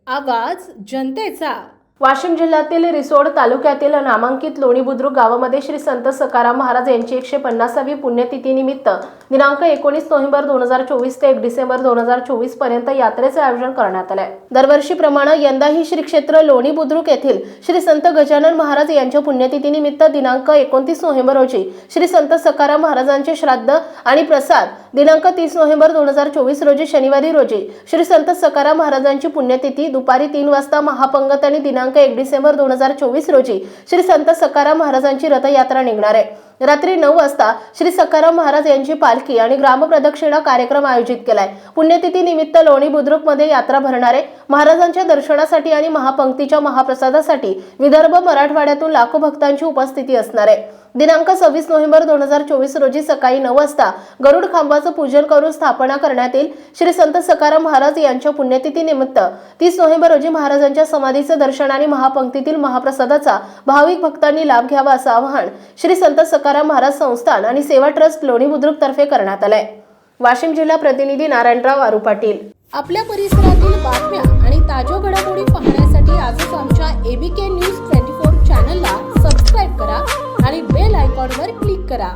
आवाज जनतेचा। वाशिम जिल्ह्यातील रिसोड तालुक्यातील नामांकित लोणी बुद्रुक गावामध्ये श्री संत सखाराम महाराज यांची 150वी पुण्यतिथी निमित्त दिनांक 19 नोव्हेंबर 2024 ते 1 डिसेंबर 2024 पर्यंत यात्रेचे आयोजन करण्यात आले। दरवर्षीप्रमाणे यंदाही श्री क्षेत्र लोणी बुद्रुक येथील श्री संत गजानन महाराज यांच्या पुण्यतिथी निमित्त दिनांक 29 नोव्हेंबर रोजी श्री संत सखाराम महाराजांचे श्राद्ध आणि प्रसाद, दिनांक 30 नोव्हेंबर 2024 रोजी शनिवारी रोजी श्री संत सखाराम महाराजांची पुण्यतिथी दुपारी 3 वाजता महापंगत आणि दिनांक 1 डिसेंबर 2024 रोजी श्री संत सखाराम महाराजांची रथयात्रा निघणार आहे। रात्री 9 वाजता श्री सखाराम महाराज यांची पालखी आणि ग्रामप्रदक्षिणा कार्यक्रम आयोजित केलाय। पुण्यतिथी निमित्त लोणी बुद्रुक मध्ये यात्रा भरणार आहे। महाराजांच्या दर्शनासाठी आणि महापंक्तीच्या महाप्रसादासाठी विदर्भ मराठवाड्यातून लाखो भक्तांची उपस्थिती असणार आहे। दिनांक 26 नोव्हेंबर 2024 रोजी सकाळी 9 वाजता गरुड खांबाचं पूजन करून स्थापना करण्यात येईल। श्री संत सखाराम महाराज यांच्या पुण्यतिथी निमित्त 30 नोव्हेंबर रोजी महाराजांच्या समाधीचं दर्शन आणि महापंक्तीतील महाप्रसादाचा भाविक भक्तांनी लाभ घ्यावा असं आवाहन श्री संत सखाराम महाराज संस्थान आणि सेवा ट्रस्ट लोणी बुद्रुक तर्फे करण्यात आलंय। वाशिम जिल्हा प्रतिनिधी नारायणराव आरू पाटील। आपल्या परिसरातील बातम्या आणि ताज्या घडामोडी पाहण्यासाठी आजच आमच्या ABK न्यूज 24 चॅनलला सबस्क्राइब करा आणि बेल आयकॉनवर क्लिक करा।